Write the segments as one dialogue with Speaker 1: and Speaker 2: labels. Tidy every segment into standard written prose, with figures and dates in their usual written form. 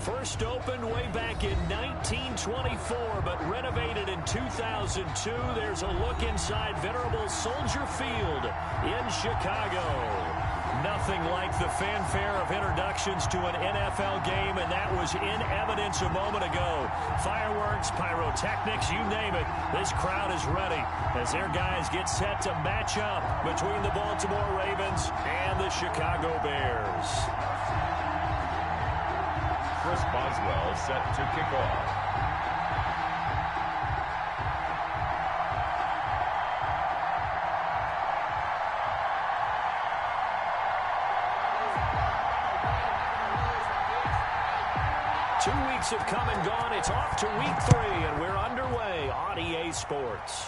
Speaker 1: First opened way back in 1924, but renovated in 2002. There's a look inside venerable Soldier Field in Chicago. Nothing like the fanfare of introductions to an NFL game, and that was in evidence a moment ago. Fireworks, pyrotechnics, you name it. This crowd is ready as their guys get set to match up between the Baltimore Ravens and the Chicago Bears.
Speaker 2: Chris Boswell set to kick off.
Speaker 1: Have come and gone. It's off to week 3, and we're underway on EA Sports.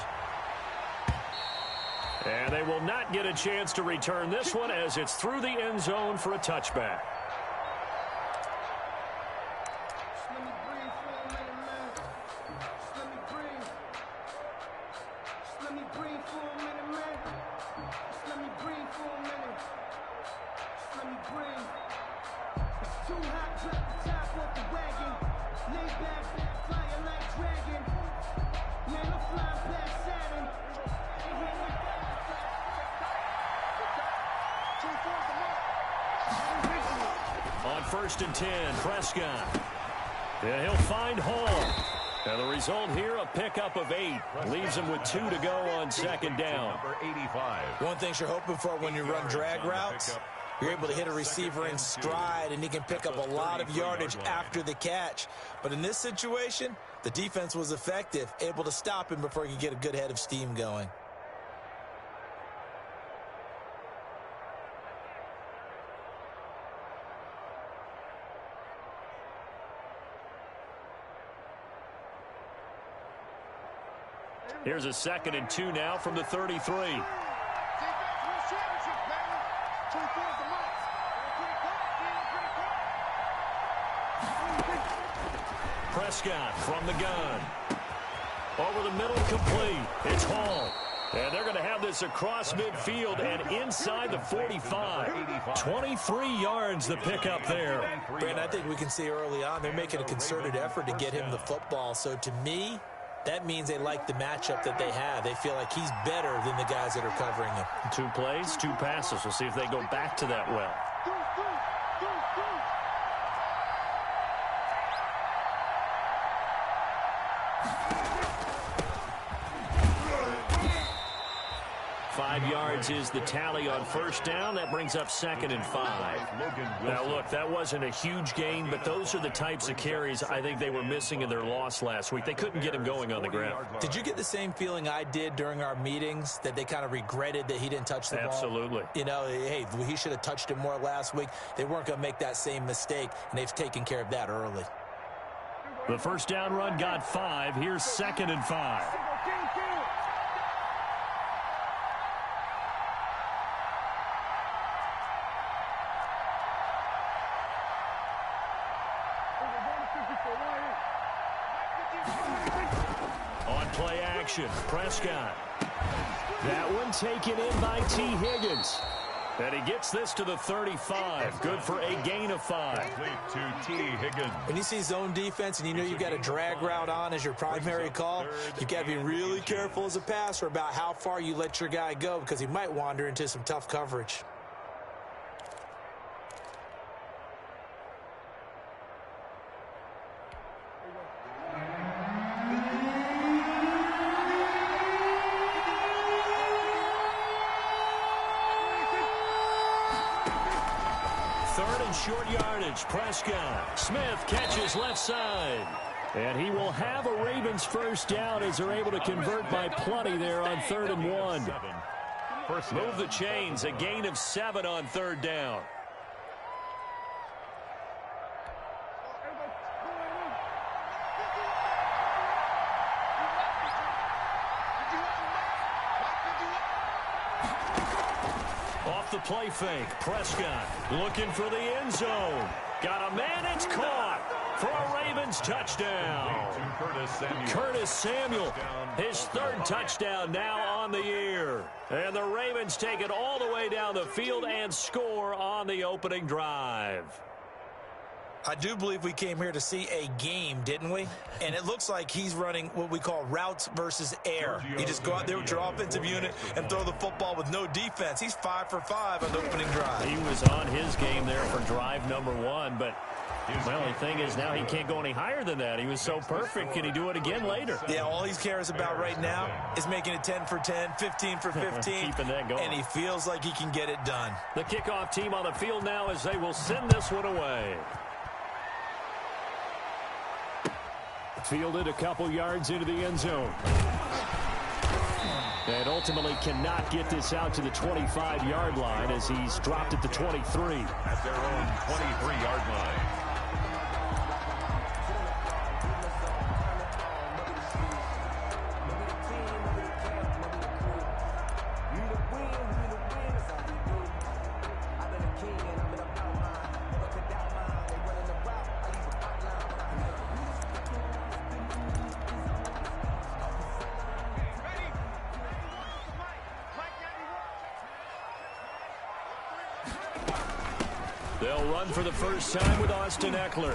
Speaker 1: And they will not get a chance to return this one as it's through the end zone for a touchback. On 1st and 10, Prescott. And he'll find Hall. And the result here, a pickup of 8. Leaves him with 2 to go on 2nd down.
Speaker 2: Number 85.
Speaker 3: One thing you're hoping for when you run drag routes, you're able to hit a receiver in stride, and he can pick up a lot of yardage after the catch. But in this situation, the defense was effective, able to stop him before he could get a good head of steam going.
Speaker 1: Here's a 2nd and 2 now from the 33. Prescott from the gun. Over the middle, complete. It's Hall. And they're going to have this across midfield and inside the 45. 23 yards the pickup there.
Speaker 3: Brandon, I think we can see early on they're making a concerted effort to get him the football. So to me, that means they like the matchup that they have. They feel like he's better than the guys that are covering him.
Speaker 1: 2 plays, 2 passes. We'll see if they go back to that well. Yards is the tally on 1st down. That brings up 2nd and 5. Now, look, that wasn't a huge gain, but those are the types of carries I think they were missing in their loss last week. They couldn't get him going on the ground.
Speaker 3: Did you get the same feeling I did during our meetings, that they kind of regretted that he didn't touch the ball?
Speaker 1: Absolutely.
Speaker 3: You know, hey, he should have touched it more last week. They weren't going to make that same mistake, and they've taken care of that early.
Speaker 1: The 1st down run got 5. Here's 2nd and 5. On play action, Prescott. That one taken in by T. Higgins. And he gets this to the 35. Good for a gain of 5.
Speaker 2: Complete to T. Higgins.
Speaker 3: When you see zone defense and you know you've got a drag route on as your primary call, you've got to be really careful as a passer about how far you let your guy go, because he might wander into some tough coverage.
Speaker 1: Short yardage, Prescott. Smith catches left side. And he will have a Ravens 1st down as they're able to convert by plenty there on 3rd and 1. Move the chains, a gain of 7 on 3rd down. The play fake. Prescott looking for the end zone. Got a man. It's caught for a Ravens touchdown. Curtis Samuel, his 3rd touchdown now on the year. And the Ravens take it all the way down the field and score on the opening drive.
Speaker 3: I do believe we came here to see a game, didn't we? And it looks like he's running what we call routes versus air. You just go out there with your offensive unit and throw the football with no defense. He's 5 for 5 on the opening drive.
Speaker 1: He was on his game there for drive number 1, but the only thing is now he can't go any higher than that. He was so perfect. Can he do it again later?
Speaker 3: Yeah, all he cares about right now is making it 10 for 10, 15 for 15.
Speaker 1: Keeping that going.
Speaker 3: And he feels like he can get it done.
Speaker 1: The kickoff team on the field now as they will send this one away. Fielded a couple yards into the end zone. And ultimately cannot get this out to the 25-yard line as he's dropped at the 23.
Speaker 2: At their own 23-yard line.
Speaker 1: They'll run for the first time with Austin Eckler.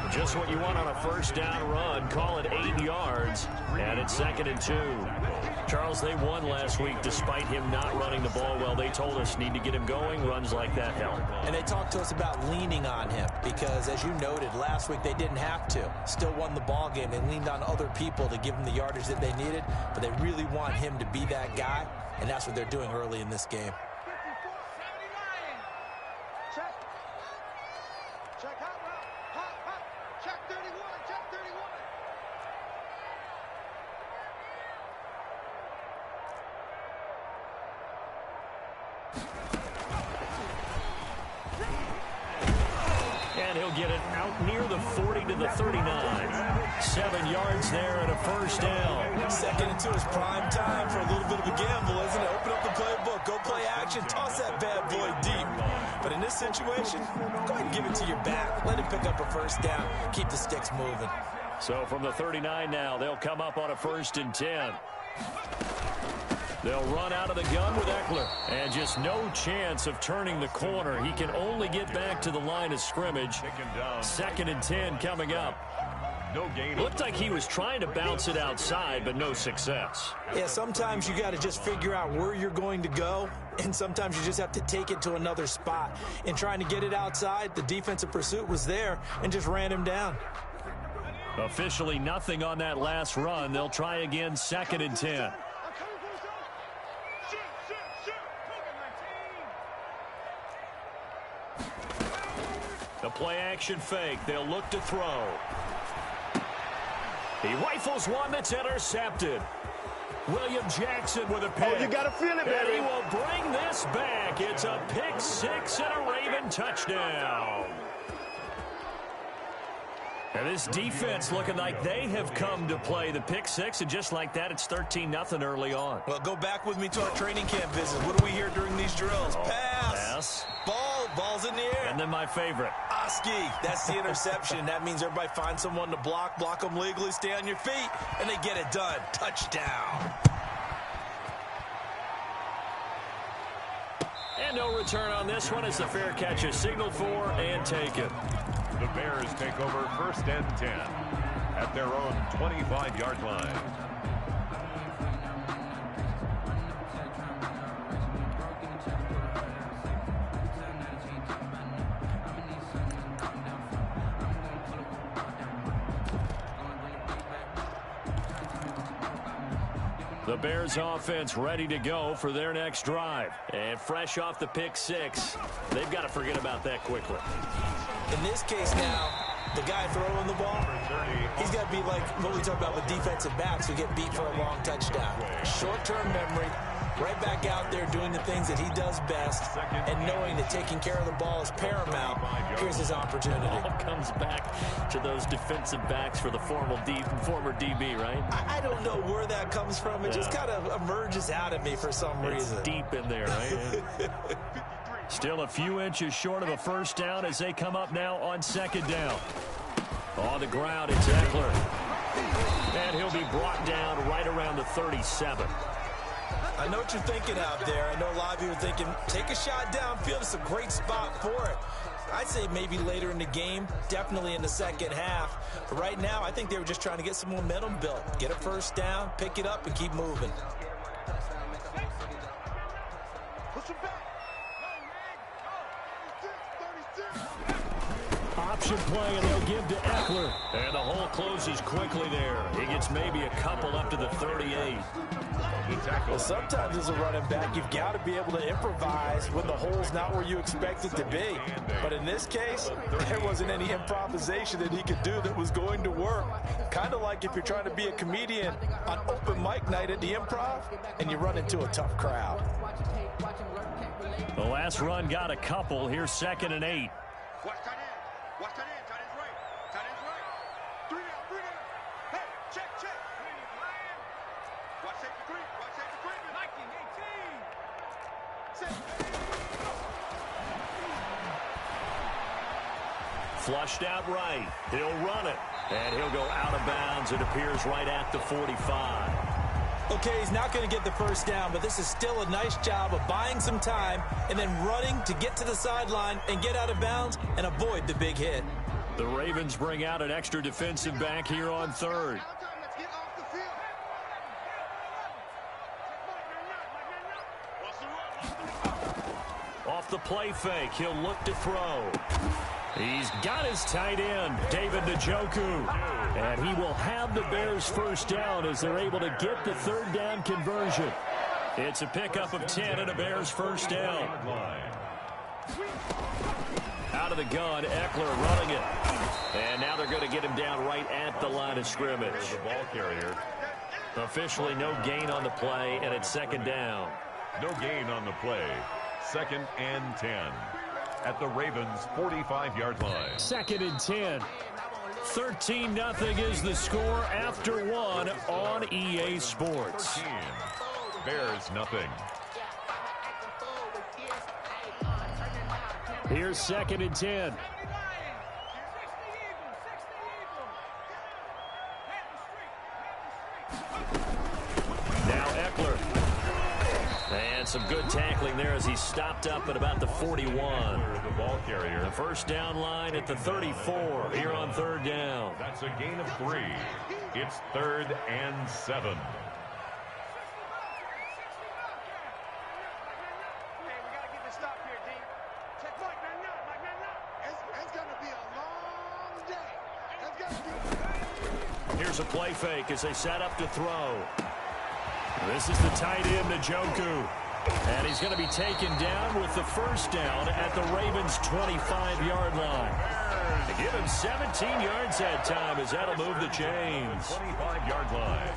Speaker 1: Just what you want on a first down run. Call it 8 yards. And it's 2nd and 2. Charles, they won last week despite him not running the ball well. They told us need to get him going. Runs like that help.
Speaker 3: And they talked to us about leaning on him because, as you noted, last week they didn't have to. Still won the ball game. They leaned on other people to give them the yardage that they needed. But they really want him to be that guy. And that's what they're doing early in this game.
Speaker 1: And he'll get it out near the 40 to the 39. 7 yards there and a first down.
Speaker 3: 2nd and 2 is prime time for a little bit of a gamble, isn't it? Open up the playbook, go play action, toss that bad boy deep. But in this situation, go ahead and give it to your back. Let him pick up a first down. Keep the sticks moving.
Speaker 1: So from the 39 now, they'll come up on a 1st and 10. They'll run out of the gun with Eckler. And just no chance of turning the corner. He can only get back to the line of scrimmage. 2nd and 10 coming up.
Speaker 2: No gain.
Speaker 1: Looked like he was trying to bounce it outside, but no success.
Speaker 3: Yeah, sometimes you got to just figure out where you're going to go, and sometimes you just have to take it to another spot. In trying to get it outside, the defensive pursuit was there and just ran him down.
Speaker 1: Officially nothing on that last run. They'll try again, 2nd and 10. The play-action fake. They'll look to throw. He rifles one that's intercepted. William Jackson with a pick.
Speaker 4: Oh, you got to feel it, baby.
Speaker 1: And he will bring this back. It's a pick six and a Raven touchdown. And this defense looking like they have come to play the pick six, and just like that, it's 13-0 early on.
Speaker 3: Well, go back with me to our training camp visit. What do we hear during these drills? Pass. Ball's in the air.
Speaker 1: And then my favorite.
Speaker 3: Oski, that's the interception. That means everybody finds someone to block them legally, stay on your feet, and they get it done. Touchdown.
Speaker 1: And no return on this one as the fair catch is signaled for and taken.
Speaker 2: The Bears take over 1st and 10 at their own 25-yard line.
Speaker 1: The Bears offense ready to go for their next drive. And fresh off the pick six, they've got to forget about that quickly.
Speaker 3: In this case now, the guy throwing the ball, he's got to be like what we talk about with defensive backs who get beat for a long touchdown. Short-term memory, right back out there doing the things that he does best, and knowing that taking care of the ball is paramount. Here's his opportunity.
Speaker 1: It all comes back to those defensive backs for the former DB, right?
Speaker 3: I don't know where that comes from. It just kind of emerges out of me for some reason.
Speaker 1: It's deep in there, right? Still a few inches short of a first down as they come up now on 2nd down. On the ground, it's Eckler. And he'll be brought down right around the 37.
Speaker 3: I know what you're thinking out there. I know a lot of you are thinking, take a shot downfield. It's a great spot for it. I'd say maybe later in the game, definitely in the second half. But right now, I think they were just trying to get some momentum built. Get a first down, pick it up, and keep moving.
Speaker 1: Option play, and they'll give to Eckler. And the hole closes quickly there. He gets maybe a couple up to the 38.
Speaker 3: Well, sometimes as a running back, you've got to be able to improvise when the hole's not where you expect it to be. But in this case, there wasn't any improvisation that he could do that was going to work. Kind of like if you're trying to be a comedian on open mic night at the Improv and you run into a tough crowd.
Speaker 1: The last run got a couple. Here's 2nd and 8.
Speaker 4: Watch tight end. Watch tight end. Tight end's right. Tight end's right. 3 down. 3 down. Hey, check. Watch safety creep. Watch safety creep. 19, 18.
Speaker 1: Flushed out right. He'll run it. And he'll go out of bounds. It appears right at the 45.
Speaker 3: Okay, he's not going to get the first down, but this is still a nice job of buying some time and then running to get to the sideline and get out of bounds and avoid the big hit.
Speaker 1: The Ravens bring out an extra defensive back here on 3rd. Off the play fake, he'll look to throw. He's got his tight end, David Njoku. And he will have the Bears first down as they're able to get the 3rd down conversion. It's a pickup of 10 and a Bears first down. Out of the gun, Eckler running it. And now they're going to get him down right at the line of scrimmage.
Speaker 2: The ball carrier.
Speaker 1: Officially no gain on the play, and it's 2nd down.
Speaker 2: No gain on the play. 2nd and 10. At the Ravens' 45-yard line.
Speaker 1: 2nd and 10. 13-0 is the score after 1 on EA Sports.
Speaker 2: 13. Bears nothing.
Speaker 1: Here's 2nd and 10. Now Eckler. And some good tackling there as he stopped up at about the 41.
Speaker 2: The ball carrier.
Speaker 1: The first down line at the 34 here on 3rd down.
Speaker 2: That's a gain of 3. It's 3rd and 7.
Speaker 1: Here's a play fake as they set up to throw. This is the tight end, Njoku. And he's going to be taken down with the first down at the Ravens' 25-yard line. To give him 17 yards that time as that'll move the chains.
Speaker 2: 25-yard line.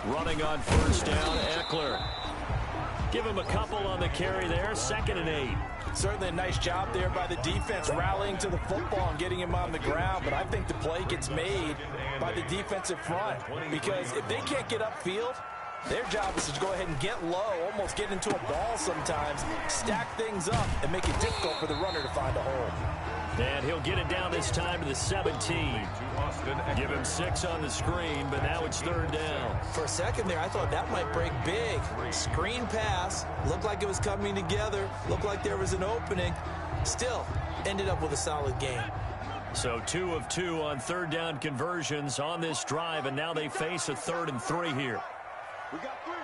Speaker 1: Running on first down, Eckler. Give him a couple on the carry there. 2nd and 8.
Speaker 3: Certainly a nice job there by the defense rallying to the football and getting him on the ground. But I think the play gets made by the defensive front because if they can't get upfield, their job is to go ahead and get low, almost get into a ball sometimes, stack things up, and make it difficult for the runner to find a hole.
Speaker 1: And he'll get it down this time to the 17. Give him 6 on the screen, but now it's 3rd down.
Speaker 3: For a second there, I thought that might break big. Screen pass, looked like it was coming together, looked like there was an opening. Still, ended up with a solid game.
Speaker 1: So 2 of 2 on 3rd down conversions on this drive, and now they face a 3rd and 3 here.
Speaker 4: We got 3.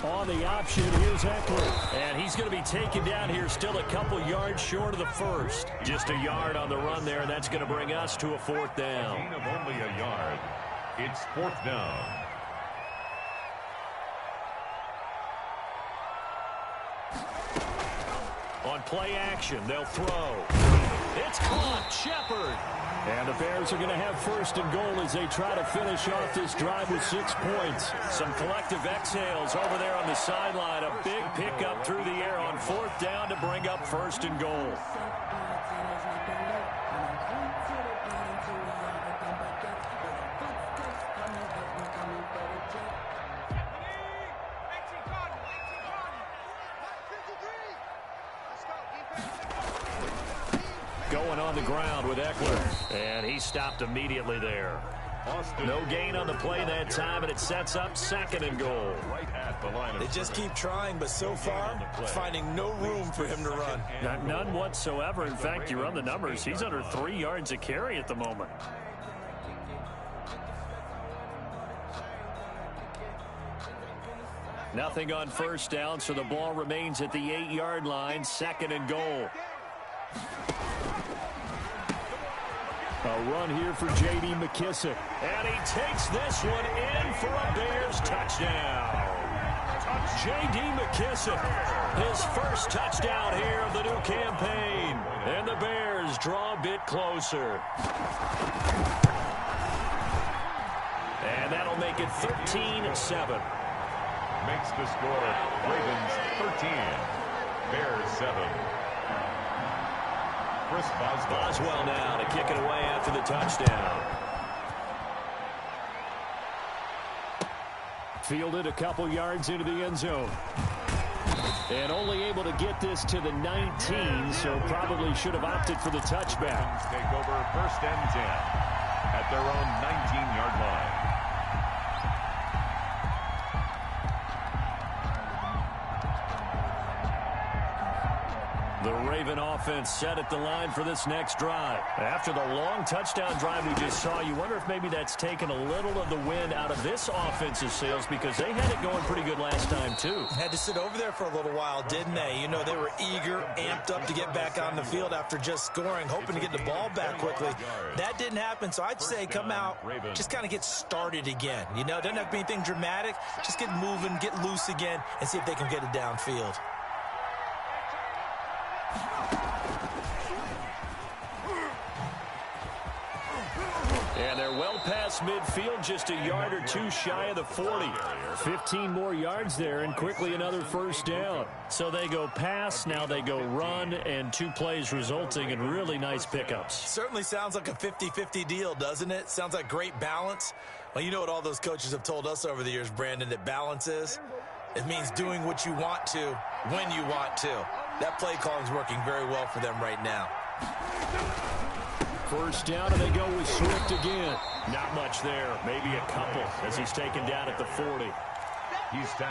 Speaker 1: On the option, here's Eckler. And he's going to be taken down here still a couple yards short of the first. Just a yard on the run there, and that's going to bring us to a 4th down.
Speaker 2: Gain of only a yard. It's 4th down.
Speaker 1: On play action, they'll throw. It's caught. Shepard. And the Bears are going to have first and goal as they try to finish off this drive with 6 points. Some collective exhales over there on the sideline. A big pickup through the air on 4th down to bring up first and goal. Going on the ground with Eckler. And he stopped immediately there. No gain on the play that time, and it sets up 2nd and goal.
Speaker 3: They just keep trying, but so far, finding no room for him to run.
Speaker 1: None whatsoever. In fact, you run the numbers. He's under 3 yards a carry at the moment. Nothing on 1st down, so the ball remains at the 8-yard line. 2nd and goal. A run here for J.D. McKissick. And he takes this one in for a Bears touchdown. J.D. McKissick, his first touchdown here of the new campaign. And the Bears draw a bit closer. And that'll make it 13-7.
Speaker 2: Makes the score Ravens 13, Bears 7. Chris
Speaker 1: Boswell now to kick it away after the touchdown. Fielded a couple yards into the end zone. And only able to get this to the 19, so probably should have opted for the touchback.
Speaker 2: Take over 1st and 10 at their own 19-yard line. The Raven offense set at the line for this next drive. After the long touchdown drive we just saw, you wonder if maybe that's taken a little of the wind out of this offensive sails, because they had it going pretty good last time, too.
Speaker 3: Had to sit over there for a little while, didn't they? You know, they were eager, amped up to get back on the field after just scoring, hoping to get the ball back quickly. That didn't happen, so I'd say come out, just kind of get started again. You know, doesn't have to be anything dramatic. Just get moving, get loose again, and see if they can get it downfield.
Speaker 1: And they're well past midfield, just a yard or two shy of the 40. 15 more yards there, and quickly another 1st down. So they go pass, now they go run, and 2 plays resulting in really nice pickups.
Speaker 3: Certainly sounds like a 50-50 deal, doesn't it? Sounds like great balance. Well, you know what all those coaches have told us over the years, Brandon, that balance is? It means doing what you want to, when you want to. That play calling is working very well for them right now.
Speaker 1: 1st down, and they go with Swift again. Not much there, maybe a couple, as he's taken down at the 40.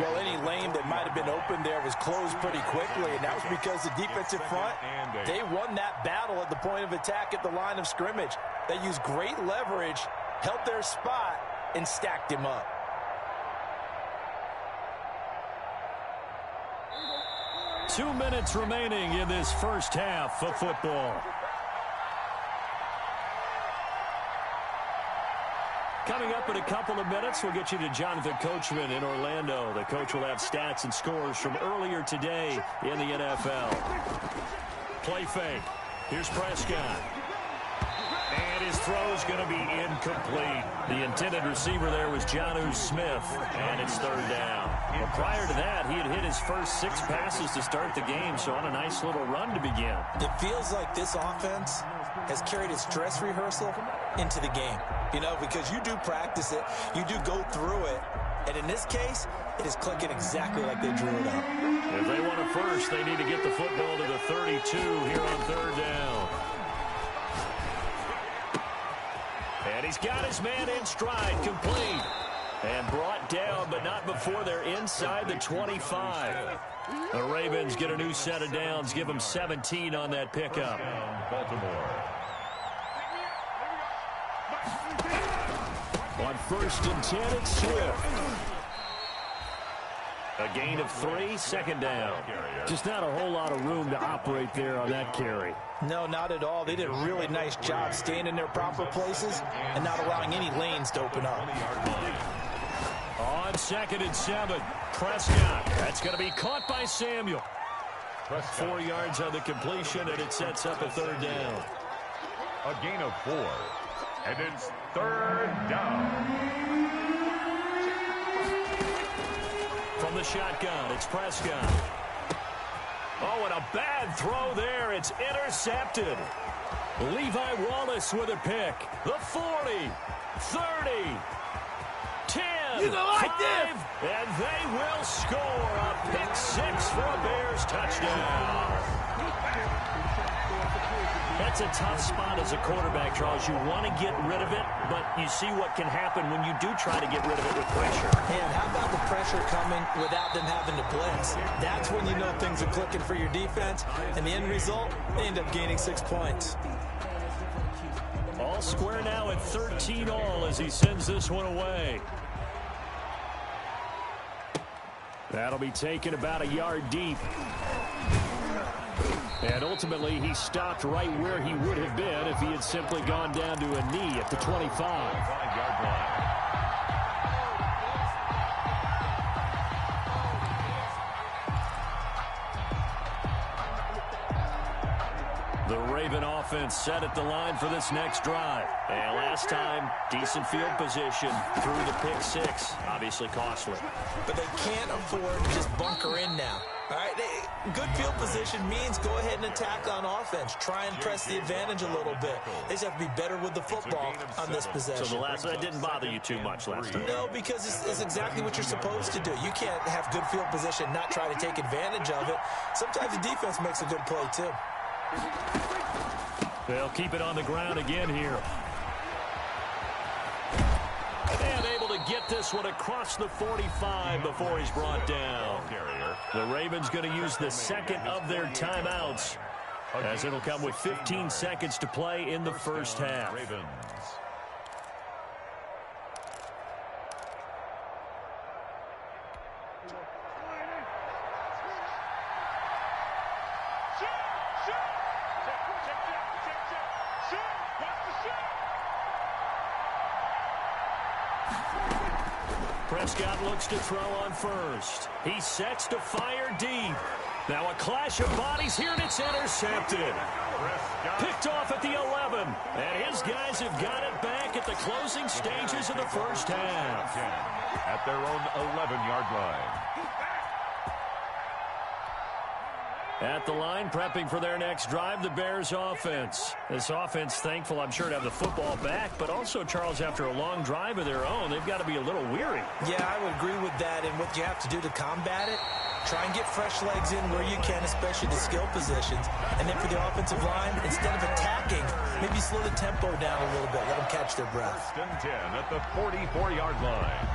Speaker 3: Well, any lane that might have been open there was closed pretty quickly, and that was because the defensive front, they won that battle at the point of attack at the line of scrimmage. They used great leverage, held their spot, and stacked him up.
Speaker 1: Two minutes remaining in this first half of football. Coming up in a couple of minutes, we'll get you to Jonathan Coachman in Orlando. The coach will have stats and scores from earlier today in the NFL. Play fake. Here's Prescott. And his throw's going to be incomplete. The intended receiver there was Jonnu Smith, and it's 3rd down. Well, prior to that, he had hit his first 6 passes to start the game, so on a nice little run to begin.
Speaker 3: It feels like this offense has carried its dress rehearsal into the game. You know, because you do practice it, you do go through it, and in this case, it is clicking exactly like they drew it up.
Speaker 1: If they want it first, they need to get the football to the 32 here on 3rd down. And he's got his man in stride, complete. And brought down, but not before they're inside the 25. The Ravens get a new set of downs, give them 17 on that pickup.
Speaker 2: Baltimore.
Speaker 1: On 1st and 10, it's Swift. A gain of 3, 2nd down. Just not a whole lot of room to operate there on that carry.
Speaker 3: No, not at all. They did a really nice job staying in their proper places and not allowing any lanes to open up.
Speaker 1: On 2nd and 7, Prescott. That's going to be caught by Samuel. 4 yards on the completion, and it sets up a 3rd down.
Speaker 5: A gain of 4. And it's 3rd down.
Speaker 1: From the shotgun, it's Prescott. Oh, and a bad throw there. It's intercepted. Levi Wallace with a pick. The 40, 30, 10,
Speaker 6: you go like
Speaker 1: 5,
Speaker 6: this.
Speaker 1: And they will score a pick 6 for a Bears touchdown. That's a tough spot as a quarterback, Charles. You want to get rid of it, but you see what can happen when you do try to get rid of it with pressure.
Speaker 3: And how about the pressure coming without them having to blitz? That's when you know things are clicking for your defense, and the end result, they end up gaining 6 points.
Speaker 1: All square now at 13 all as he sends this one away. That'll be taken about a yard deep. And ultimately, he stopped right where he would have been if he had simply gone down to a knee at the 25.
Speaker 5: 5-yard line.
Speaker 1: The Raven offense set at the line for this next drive. And last time, decent field position through the pick 6. Obviously costly.
Speaker 3: But they can't afford to just bunker in now. All right, good field position means go ahead and attack on offense. Try and press the advantage a little bit. They just have to be better with the football on this possession.
Speaker 1: So that didn't bother you too much last time?
Speaker 3: No, because it's exactly what you're supposed to do. You can't have good field position, not try to take advantage of it. Sometimes the defense makes a good play, too.
Speaker 1: They'll keep it on the ground again here. And able to get this one across the 45 before he's brought down. The Ravens going to use the second of their timeouts, as it'll come with 15 seconds to play in the first half. Prescott looks to throw on first. He sets to fire deep. Now a clash of bodies here, and it's intercepted. Picked off at the 11. And his guys have got it back at the closing stages of the first half.
Speaker 5: At their own 11-yard line.
Speaker 1: At the line, prepping for their next drive, the Bears offense. This offense, thankful, I'm sure, to have the football back, but also, Charles, after a long drive of their own, they've got to be a little weary.
Speaker 3: Yeah, I would agree with that, and what you have to do to combat it, try and get fresh legs in where you can, especially the skill positions. And then for the offensive line, instead of attacking, maybe slow the tempo down a little bit, let them catch their breath.
Speaker 5: 1st and 10 at the 44-yard line.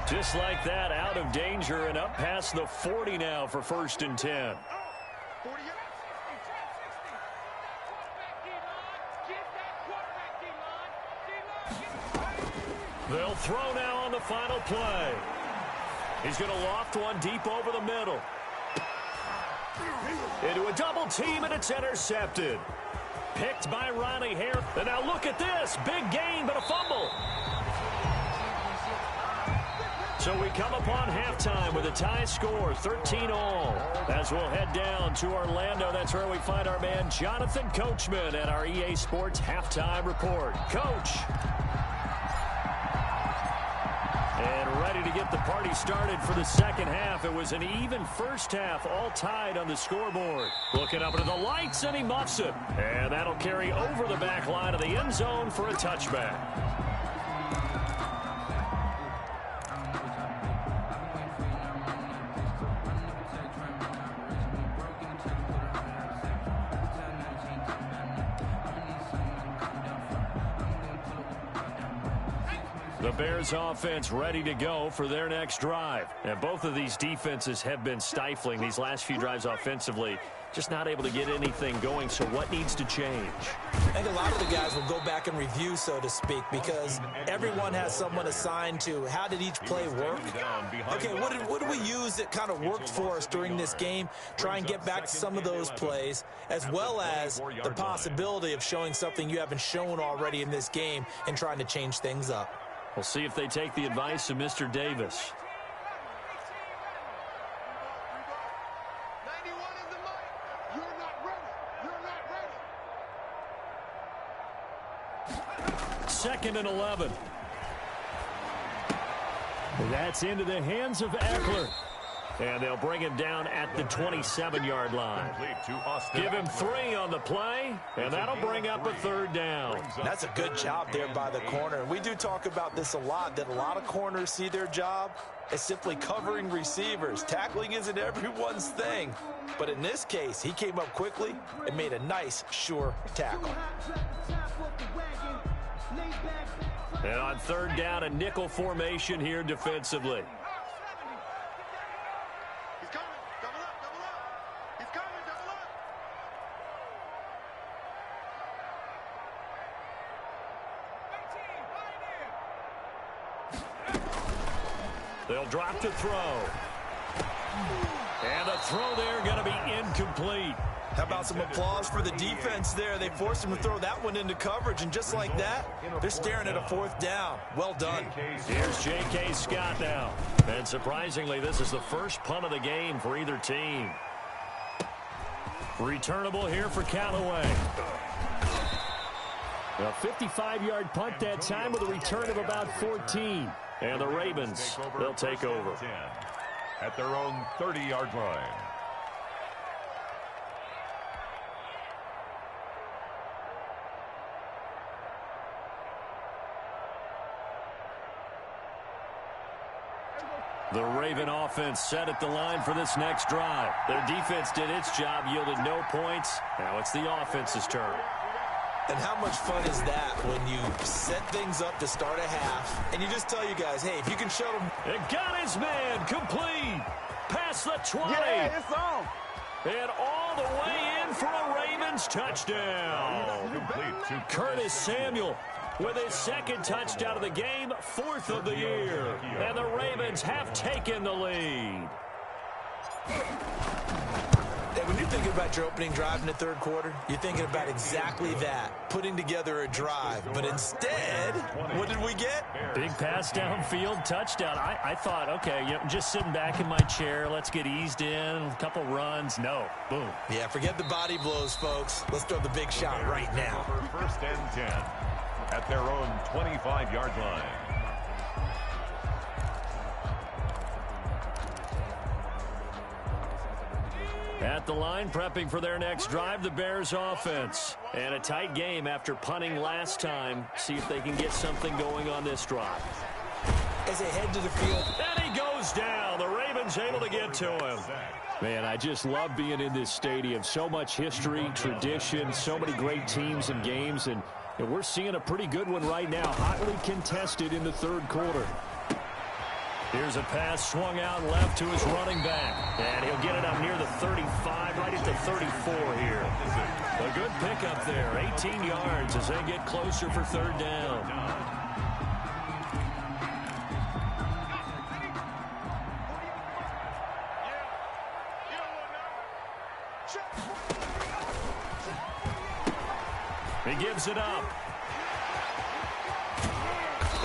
Speaker 1: Just like that, out of danger and up past the 40 now for 1st and 10. They'll throw now on the final play. He's going to loft one deep over the middle. Into a double team, and it's intercepted. Picked by Ronnie Hare. And now look at this. Big gain, but a fumble. So we come upon halftime with a tie score, 13-all. As we'll head down to Orlando, that's where we find our man Jonathan Coachman at our EA Sports Halftime Report. Coach. And ready to get the party started for the second half. It was an even first half, all tied on the scoreboard. Looking up into the lights, and he muffs it. And that'll carry over the back line of the end zone for a touchback. The Bears offense ready to go for their next drive. And both of these defenses have been stifling these last few drives offensively. Just not able to get anything going, so what needs to change?
Speaker 3: I think a lot of the guys will go back and review, so to speak, because everyone has someone assigned to how did each play work. Okay, what did we use that kind of worked for us during this game? Try and get back to some of those plays, as well as the possibility of showing something you haven't shown already in this game and trying to change things up.
Speaker 1: We'll see if they take the advice of Mr. Davis.
Speaker 4: 91
Speaker 1: 2nd and 11. That's into the hands of Eckler. And they'll bring him down at the 27-yard line. Give him 3 on the play, and that'll bring up a 3rd down.
Speaker 3: That's a good job there by the corner. We do talk about this a lot, that a lot of corners see their job as simply covering receivers. Tackling isn't everyone's thing. But in this case, he came up quickly and made a nice, sure tackle.
Speaker 1: And on 3rd down, a nickel formation here defensively. They'll drop to throw. And the throw there going to be incomplete.
Speaker 3: How about some applause for the defense there? They forced him to throw that one into coverage, and just like that, they're staring at a 4th down. Well done.
Speaker 1: Here's J.K. Scott now. And surprisingly, this is the first punt of the game for either team. Returnable here for Callaway. A 55-yard punt that time with a return of about 14. And the Ravens, they'll take over.
Speaker 5: At their own 30-yard line.
Speaker 1: The Raven offense set at the line for this next drive. Their defense did its job, yielded no points. Now it's the offense's turn.
Speaker 3: And how much fun is that when you set things up to start a half and you just tell you guys, hey, if you can show them.
Speaker 1: It got his man complete. Past the 20.
Speaker 6: Yeah, it's on.
Speaker 1: And all the way in for a Ravens touchdown. Curtis Samuel with his 2nd touchdown of the game, 4th of the year. And the Ravens have taken the lead.
Speaker 3: Hey, when you're thinking about your opening drive in the 3rd quarter, you're thinking about exactly that, putting together a drive. But instead, what did we get?
Speaker 1: Big pass downfield, touchdown. I thought, okay, you know, just sitting back in my chair, let's get eased in, a couple runs. No, boom.
Speaker 3: Yeah, forget the body blows, folks. Let's throw the big shot right now.
Speaker 5: 1st and 10 at their own 25-yard line.
Speaker 1: At the line, prepping for their next drive, the Bears offense. And a tight game after punting last time. See if they can get something going on this drive.
Speaker 3: As they head to the field.
Speaker 1: And he goes down. The Ravens able to get to him. Man, I just love being in this stadium. So much history, tradition, so many great teams and games. And we're seeing a pretty good one right now. Hotly contested in the 3rd quarter. Here's a pass swung out left to his running back. And he'll get it up near the 35, right at the 34 here. A good pickup there, 18 yards as they get closer for 3rd down. He gives it up.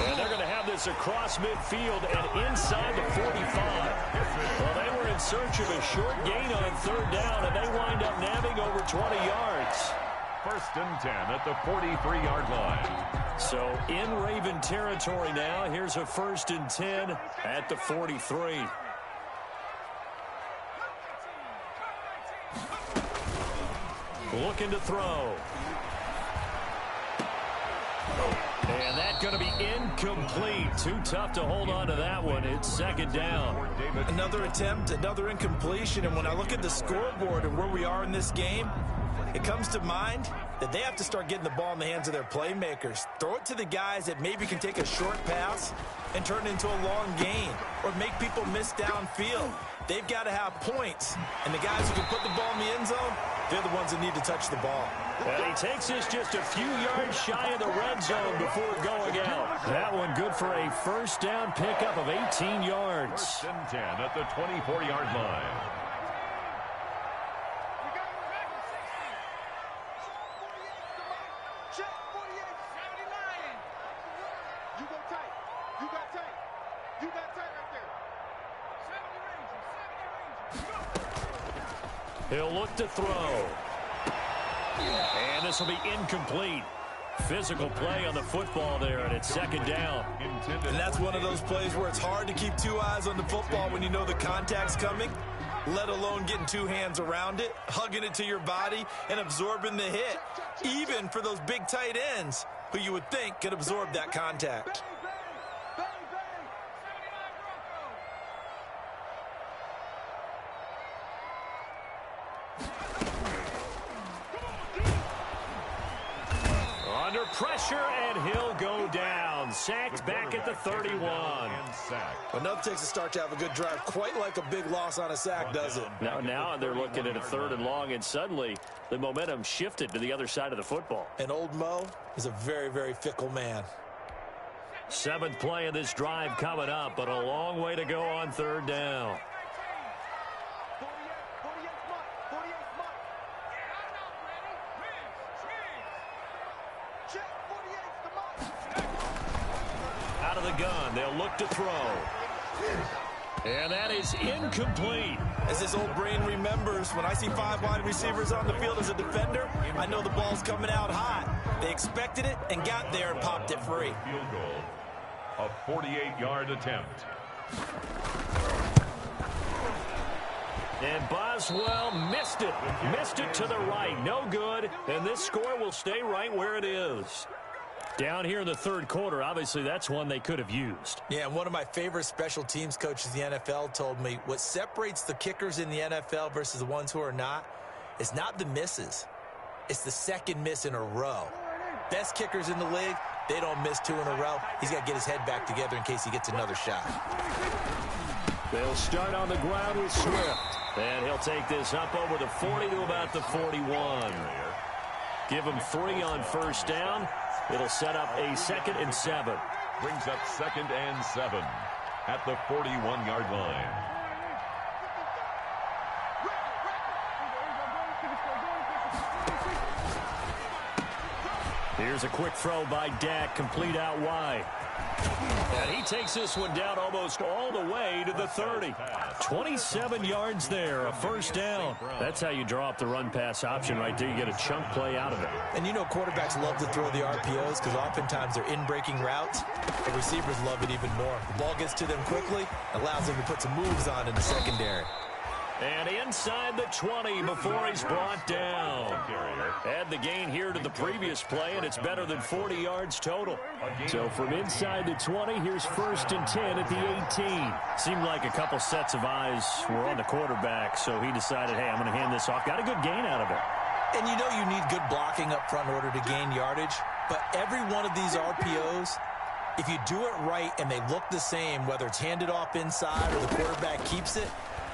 Speaker 1: And they're going to have this across midfield and inside the 45. Well, they were in search of a short gain on 3rd down, and they wind up nabbing over 20 yards.
Speaker 5: 1st and 10 at the 43-yard line.
Speaker 1: So in Raven territory now. Here's a 1st and 10 at the 43. Looking to throw. And that's going to be incomplete. Too tough to hold on to that one. It's 2nd down.
Speaker 3: Another attempt, another incompletion. And when I look at the scoreboard and where we are in this game, it comes to mind that they have to start getting the ball in the hands of their playmakers. Throw it to the guys that maybe can take a short pass and turn it into a long gain or make people miss downfield. They've got to have points. And the guys who can put the ball in the end zone, they're the ones that need to touch the ball.
Speaker 1: And he takes this just a few yards shy of the red zone before going out. That one good for a 1st down pickup of 18 yards.
Speaker 5: 1st and 10 at the 24-yard line.
Speaker 1: He'll look to throw. And this will be incomplete. Physical play on the football there, and it's second down.
Speaker 3: And that's one of those plays where it's hard to keep two eyes on the football when you know the contact's coming, let alone getting two hands around it, hugging it to your body, and absorbing the hit, even for those big tight ends who you would think could absorb that contact.
Speaker 1: Under pressure, and he'll go down. Sacked back at the 31.
Speaker 3: Well, nothing takes a start to have a good drive quite like a big loss on a sack, does it?
Speaker 1: Now they're looking at a 3rd and long, and suddenly the momentum shifted to the other side of the football.
Speaker 3: And old Mo is a very, very fickle man.
Speaker 1: 7th play of this drive coming up, but a long way to go on 3rd down. Out of the gun, they'll look to throw. And that is incomplete.
Speaker 3: As this old brain remembers, when I see 5 wide receivers on the field as a defender, I know the ball's coming out hot. They expected it and got there and popped it free.
Speaker 5: Field goal, a 48-yard attempt.
Speaker 1: And Boswell missed it. Missed it to the right. No good. And this score will stay right where it is. Down here in the 3rd quarter, obviously that's one they could have used.
Speaker 3: Yeah, and one of my favorite special teams coaches in the NFL told me what separates the kickers in the NFL versus the ones who are not is not the misses. It's the second miss in a row. Best kickers in the league, they don't miss 2 in a row. He's got to get his head back together in case he gets another shot.
Speaker 1: They'll start on the ground with Swift. And he'll take this up over the 40 to about the 41. Give him 3 on 1st down. It'll set up a 2nd and 7.
Speaker 5: Brings up 2nd and 7 at the 41-yard line.
Speaker 1: Here's a quick throw by Dak, complete out wide. And he takes this one down almost all the way to the 30. 27 yards there, a 1st down. That's how you draw up the run-pass option right there. You get a chunk play out of it.
Speaker 3: And you know quarterbacks love to throw the RPOs because oftentimes they're in-breaking routes. The receivers love it even more. The ball gets to them quickly, allows them to put some moves on in the secondary.
Speaker 1: And inside the 20 before he's brought down. Add the gain here to the previous play, and it's better than 40 yards total. So from inside the 20, here's 1st and 10 at the 18. Seemed like a couple sets of eyes were on the quarterback, so he decided, hey, I'm going to hand this off. Got a good gain out of it.
Speaker 3: And you know you need good blocking up front in order to gain yardage, but every one of these RPOs, if you do it right and they look the same, whether it's handed off inside or the quarterback keeps it,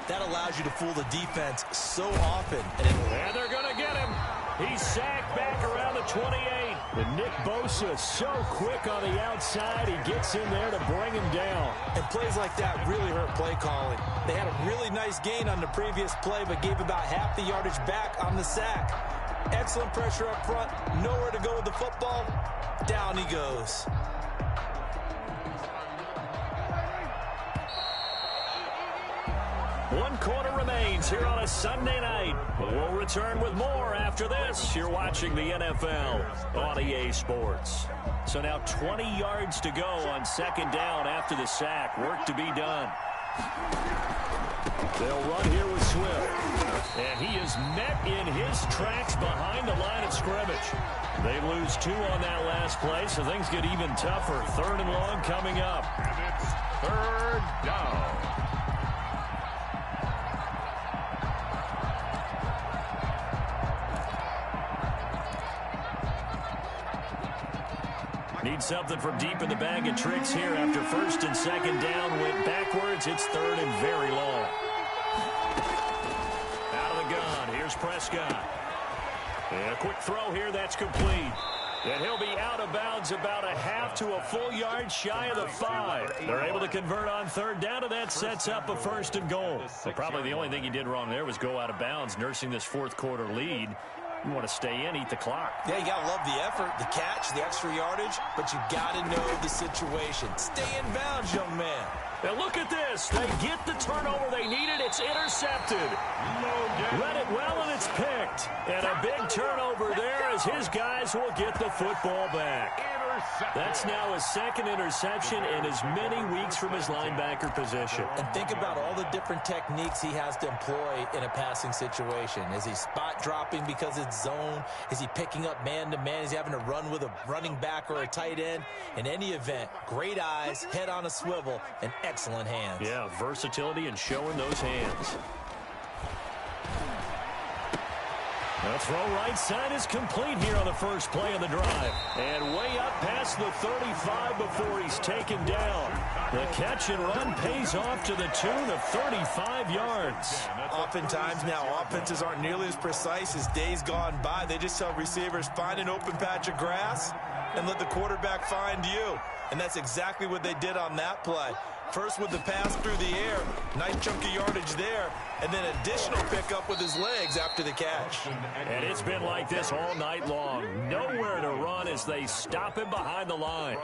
Speaker 3: that allows you to fool the defense so often.
Speaker 1: And they're going to get him. He's sacked back around the 28. And Nick Bosa so quick on the outside. He gets in there to bring him down.
Speaker 3: And plays like that really hurt play calling. They had a really nice gain on the previous play, but gave about half the yardage back on the sack. Excellent pressure up front. Nowhere to go with the football. Down he goes.
Speaker 1: One quarter remains here on a Sunday night. We'll return with more after this. You're watching the NFL on EA Sports. So now 20 yards to go on 2nd down after the sack. Work to be done. They'll run here with Swift. And he is met in his tracks behind the line of scrimmage. They lose 2 on that last play, so things get even tougher. 3rd and long coming up.
Speaker 5: And it's 3rd down.
Speaker 1: Need something from deep in the bag of tricks here after 1st and 2nd down. Went backwards. It's 3rd and very long. Out of the gun. Here's Prescott. And a quick throw here. That's complete. And he'll be out of bounds about a half to a full yard shy of the 5. They're able to convert on 3rd down, and that sets up a 1st and goal. Well, probably the only thing he did wrong there was go out of bounds, nursing this 4th quarter lead. You want to stay in, eat the clock.
Speaker 3: Yeah, you got to love the effort, the catch, the extra yardage, but you got to know the situation. Stay in bounds, young man.
Speaker 1: Now look at this. They get the turnover they needed. It's intercepted. Read it well, and it's picked.
Speaker 3: sacked.
Speaker 1: And a big turnover there as his guys will get the football back. That's now his second interception in as many weeks from his linebacker position.
Speaker 3: And think about all the different techniques he has to employ in a passing situation. Is he spot dropping because it's zone? Is he picking up man-to-man? Is he having to run with a running back or a tight end? In any event, great eyes, head on a swivel, and excellent hands.
Speaker 1: Yeah, versatility and showing those hands. The throw right side is complete here on the first play of the drive. And way up past the 35 before he's taken down. The catch and run pays off to the tune of 35 yards.
Speaker 3: Oftentimes now, offenses aren't nearly as precise as days gone by. They just tell receivers, find an open patch of grass and let the quarterback find you. And that's exactly what they did on that play. First with the pass through the air, nice chunk of yardage there, and then additional pickup with his legs after the catch.
Speaker 1: And it's been like this all night long. Nowhere to run as they stop him behind the line.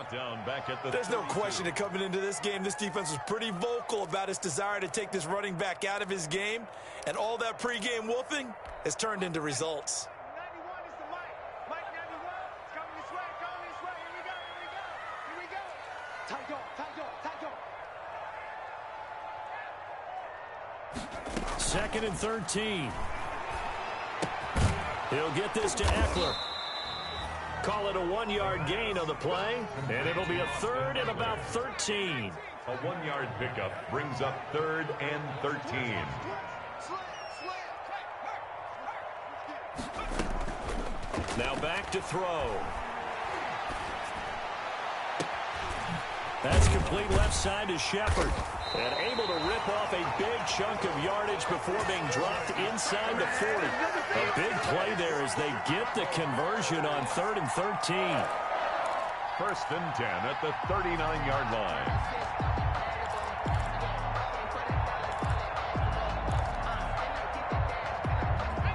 Speaker 3: There's no question that coming into this game, this defense was pretty vocal about its desire to take this running back out of his game, and all that pregame wolfing has turned into results.
Speaker 1: Second and 13. He'll get this to Eckler. Call it a 1-yard gain on the play, and it'll be a third and about 13.
Speaker 5: A 1-yard pickup brings up third and 13.
Speaker 1: Now back to throw. That's complete left side to Shepard. And able to rip off a big chunk of yardage before being dropped inside the 40. A big play there as they get the conversion on third and 13.
Speaker 5: First and 10 at the 39-yard line.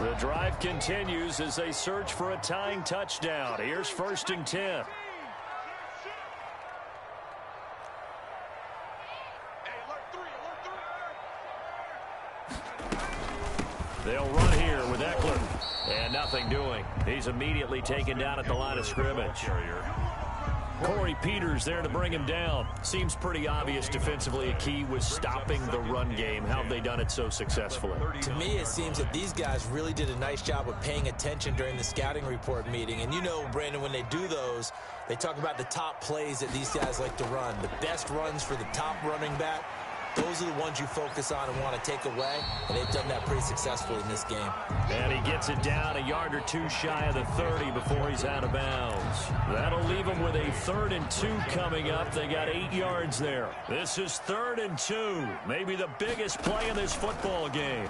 Speaker 1: The drive continues as they search for a tying touchdown. Here's first and 10. They'll run here with Eckler. And nothing doing. He's immediately taken down at the line of scrimmage. Corey Peters there to bring him down. Seems pretty obvious defensively a key was stopping the run game. How have they done it so successfully?
Speaker 3: To me, it seems that these guys really did a nice job of paying attention during the scouting report meeting. And you know, Brandon, when they do those, they talk about the top plays that these guys like to run. The best runs for the top running back. Those are the ones you focus on and want to take away, and they've done that pretty successfully in this game.
Speaker 1: And he gets it down a yard or two shy of the 30 before he's out of bounds. That'll leave him with a 3rd and 2 coming up. They got 8 yards there. This is 3rd and 2, maybe the biggest play in this football game.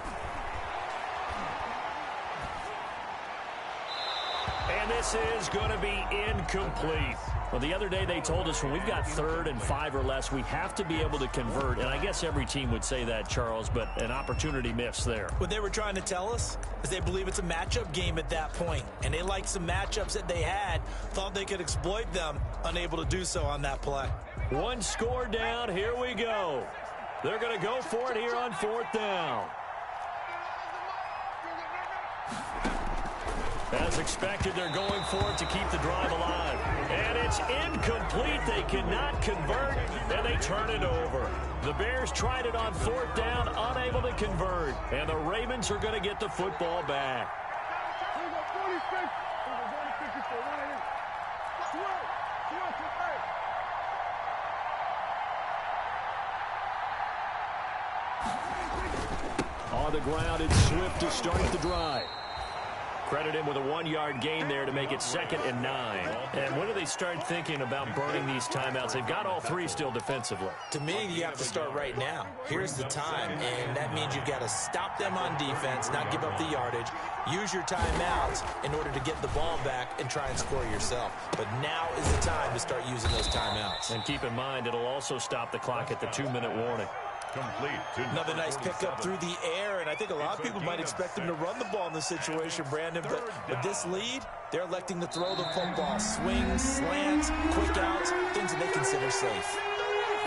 Speaker 1: And this is going to be incomplete. Well, the other day they told us when we've got 3rd and 5 or less, we have to be able to convert. And I guess every team would say that, Charles, but an opportunity missed there.
Speaker 3: What they were trying to tell us is they believe it's a matchup game at that point. And they liked some matchups that they had, thought they could exploit them, unable to do so on that play.
Speaker 1: One score down. Here we go. They're going to go for it here on 4th down. As expected, they're going for it to keep the drive alive. And it's incomplete. They cannot convert, and they turn it over. The Bears tried it on 4th down, unable to convert. And the Ravens are going to get the football back. On the ground, it's Swift to start the drive. Credit him with a 1-yard gain there to make it 2nd and 9. And when do they start thinking about burning these timeouts? They've got all 3 still defensively.
Speaker 3: To me, you have to start right now. Here's the time, and that means you've got to stop them on defense, not give up the yardage, use your timeouts in order to get the ball back and try and score yourself. But now is the time to start using those timeouts.
Speaker 1: And keep in mind, it'll also stop the clock at the 2-minute warning.
Speaker 5: Complete.
Speaker 3: Another nice pickup through the air, and I think a lot of people might expect them to run the ball in this situation, Brandon, but with this lead, they're electing to throw the football. Swings, slants, quick outs, things that they consider safe.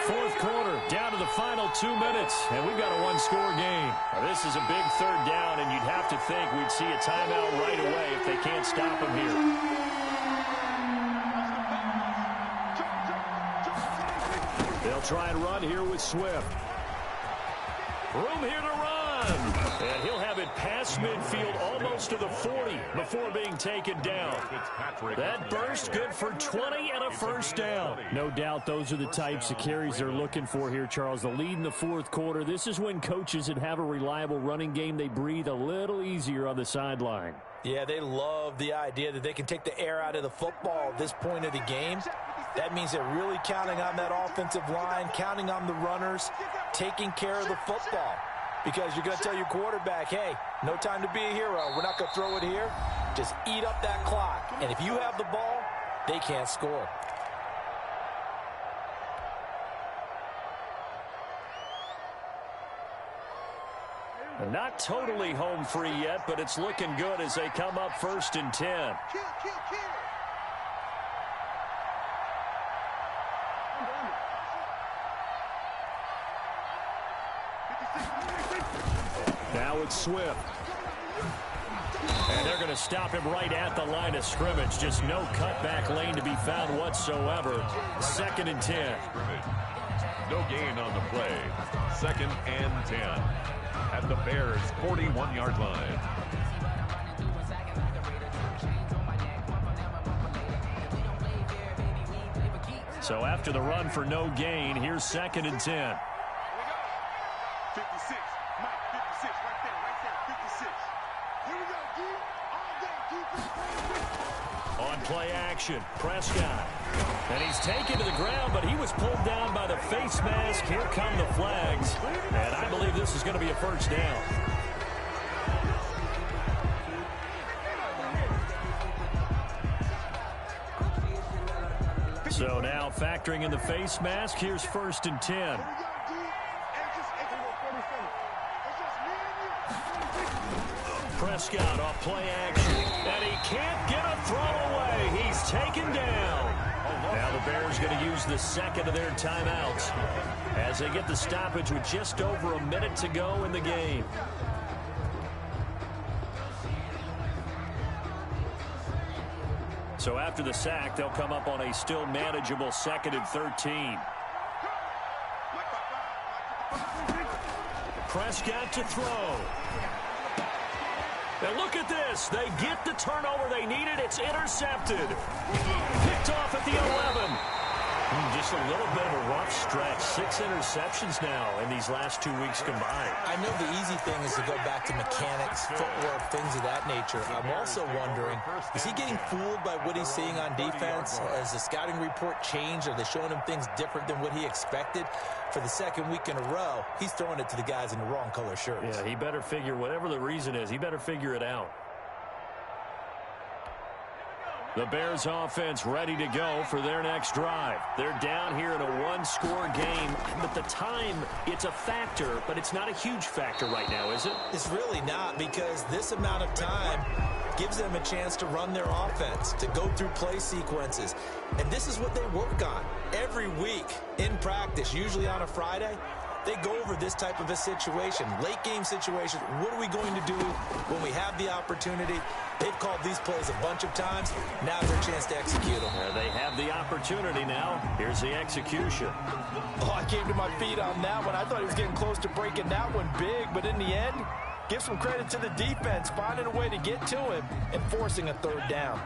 Speaker 1: Fourth quarter, down to the final 2 minutes, and we've got a one-score game. Now, this is a big third down, and you'd have to think we'd see a timeout right away if they can't stop him here. They'll try and run here with Swift. Room here to run. And he'll have it past midfield almost to the 40 before being taken down. That burst good for 20 and a first down. No doubt those are the types of carries they're looking for here, Charles. The lead in the fourth quarter. This is when coaches that have a reliable running game, they breathe a little easier on the sideline.
Speaker 3: Yeah, they love the idea that they can take the air out of the football at this point of the game. That means they're really counting on that offensive line, counting on the runners, taking care of the football. Because you're going to tell your quarterback, hey, no time to be a hero. We're not going to throw it here. Just eat up that clock. And if you have the ball, they can't score.
Speaker 1: Not totally home free yet, but it's looking good as they come up 1st and 10. Now it's Swift. And they're going to stop him right at the line of scrimmage. Just no cutback lane to be found whatsoever. 2nd and 10.
Speaker 5: No gain on the play. 2nd and 10. At the Bears' 41-yard line.
Speaker 1: So after the run for no gain, here's 2nd and 10.
Speaker 4: 56. Mike, 56. Right there. 56. Here we go, D. All day.
Speaker 1: On play action, Prescott. And he's taken to the ground, but he was pulled down by the face mask. Here come the flags. And I believe this is going to be a first down. So now factoring in the face mask, here's 1st and 10. Prescott off play action, and he can't get a throw away. He's taken down. Now the Bears going to use the 2nd of their timeouts as they get the stoppage with just over a minute to go in the game. So after the sack, they'll come up on a still manageable 2nd and 13. Prescott to throw. And look at this. They get the turnover they needed. It's intercepted. Picked off at the 11. Just a little bit of a rough stretch. 6 interceptions now in these last 2 weeks combined.
Speaker 3: I know the easy thing is to go back to mechanics, footwork, things of that nature. I'm also wondering, is he getting fooled by what he's seeing on defense? Has the scouting report changed? Are they showing him things different than what he expected? For the 2nd week in a row, he's throwing it to the guys in the wrong color shirts.
Speaker 1: Yeah, he better figure, whatever the reason is, he better figure it out. The Bears offense ready to go for their next drive. They're down here in a one-score game, but the time, it's a factor, but it's not a huge factor right now, is it?
Speaker 3: It's really not, because this amount of time gives them a chance to run their offense, to go through play sequences. And this is what they work on every week in practice, usually on a Friday. They go over this type of a situation, late game situation. What are we going to do when we have the opportunity? They've called these plays a bunch of times. Now's their chance to execute them.
Speaker 1: They have the opportunity now. Here's the execution.
Speaker 3: Oh, I came to my feet on that one. I thought he was getting close to breaking that one big, but in the end, give some credit to the defense, finding a way to get to him and forcing a 3rd down.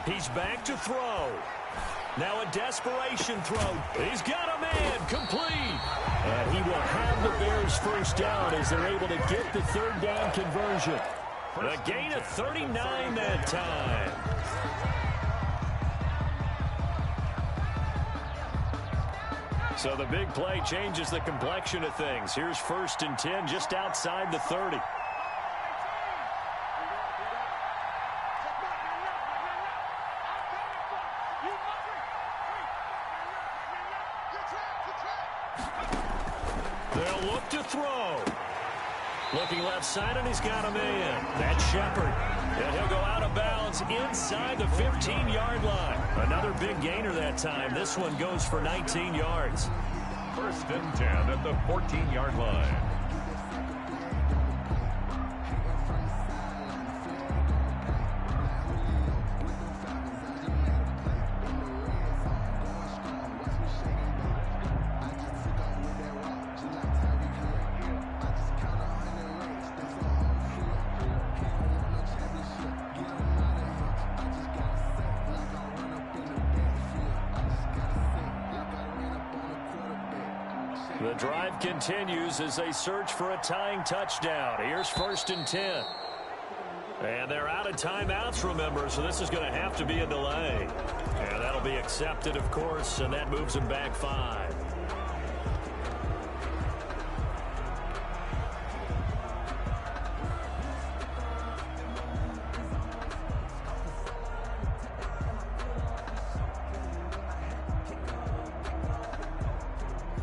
Speaker 1: He's back to throw. Now a desperation throw. He's got a man complete. And he will have the Bears first down as they're able to get the 3rd down conversion. A gain of 39 that time. So the big play changes the complexion of things. Here's 1st and 10 just outside the 30. look to throw. Looking left side, and he's got a man. That's Shepard. And he'll go out of bounds inside the 15-yard line. Another big gainer that time. This one goes for 19 yards.
Speaker 5: 1st and 10 at the 14-yard line.
Speaker 1: The drive continues as they search for a tying touchdown. Here's 1st and 10. And they're out of timeouts, remember, so this is going to have to be a delay. And that'll be accepted, of course, and that moves them back 5.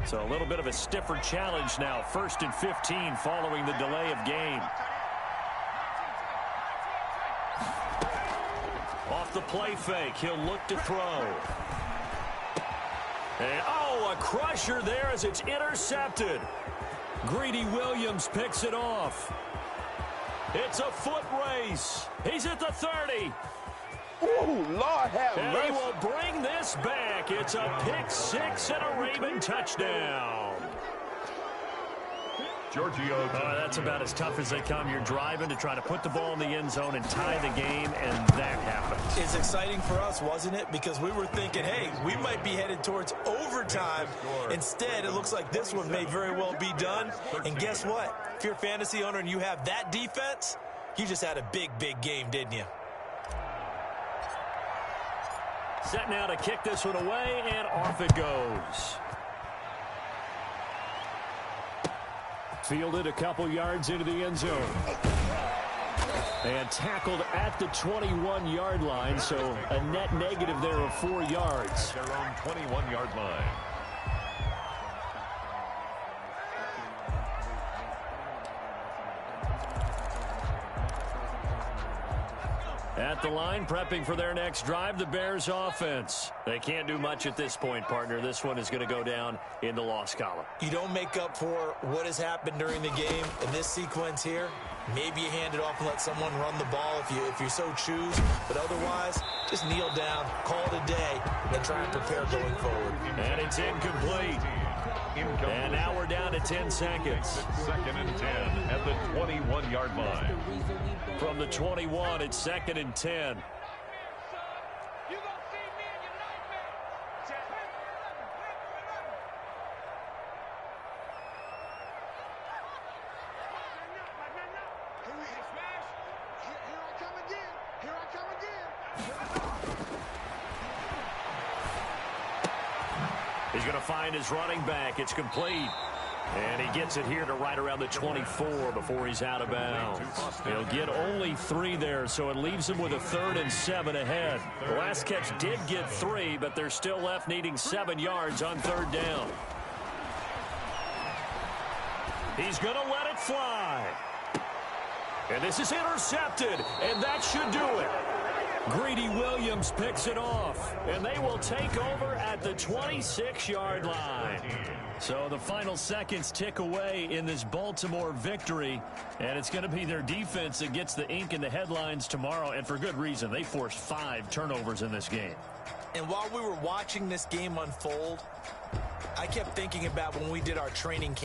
Speaker 1: So a little bit of a stiffer challenge now. 1st and 15 following the delay of game. Off the play fake, he'll look to throw. And, oh, a crusher there as it's intercepted. Greedy Williams picks it off. It's a foot race. He's at the 30.
Speaker 6: Ooh, Lord have mercy.
Speaker 1: And he will bring this back. It's a pick 6 and a Raven touchdown.
Speaker 5: Giorgio.
Speaker 1: That's about as tough as they come. You're driving to try to put the ball in the end zone and tie the game, and that happens.
Speaker 3: It's exciting for us, wasn't it? Because we were thinking, hey, we might be headed towards overtime. Instead, it looks like this one may very well be done. And guess what? If you're a fantasy owner and you have that defense, you just had a big, big game, didn't you?
Speaker 1: Set now to kick this one away, and off it goes. Fielded a couple yards into the end zone. And tackled at the 21-yard line, so a net negative there of 4 yards.
Speaker 5: At their own 21-yard line.
Speaker 1: At the line, prepping for their next drive, the Bears offense. They can't do much at this point, partner. This one is going to go down in the loss column.
Speaker 3: You don't make up for what has happened during the game in this sequence here. Maybe you hand it off and let someone run the ball if you so choose. But otherwise, just kneel down, call it a day, and try and prepare going forward.
Speaker 1: And it's incomplete. And now we're down to 10 seconds.
Speaker 5: 2nd and 10 at the 21-yard line.
Speaker 1: From the 21, it's 2nd and 10. He's going to find his running back. It's complete. And he gets it here to right around the 24 before he's out of bounds. He'll get only 3 there, so it leaves him with a 3rd and 7 ahead. The last catch did get 3, but they're still left needing 7 yards on 3rd down. He's going to let it fly. And this is intercepted, and that should do it. Greedy Williams picks it off, and they will take over at the 26-yard line. So the final seconds tick away in this Baltimore victory, and it's going to be their defense that gets the ink in the headlines tomorrow, and for good reason. They forced 5 turnovers in this game.
Speaker 3: And while we were watching this game unfold, I kept thinking about when we did our training camp.